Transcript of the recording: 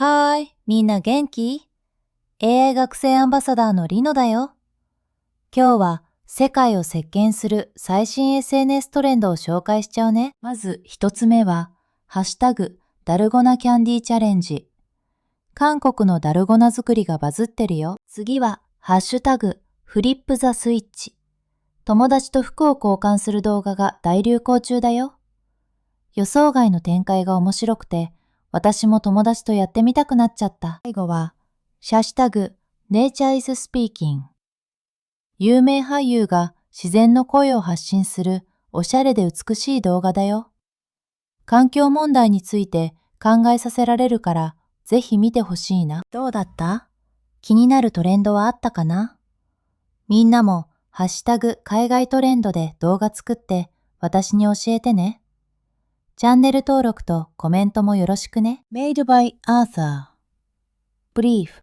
はーい、みんな元気？ AI 学生アンバサダーのリノだよ。今日は世界を席巻する最新 SNS トレンドを紹介しちゃうね。まず一つ目は、ハッシュタグダルゴナキャンディーチャレンジ。韓国のダルゴナ作りがバズってるよ。次は、ハッシュタグフリップザスイッチ。友達と服を交換する動画が大流行中だよ。予想外の展開が面白くて、私も友達とやってみたくなっちゃった。最後は、ハッシュタグ Nature is Speaking。有名俳優が自然の声を発信するおしゃれで美しい動画だよ。環境問題について考えさせられるから、ぜひ見てほしいな。どうだった？気になるトレンドはあったかな？みんなもハッシュタグ海外トレンドで動画作って私に教えてね。チャンネル登録とコメントもよろしくね。Made by Arthur. Brief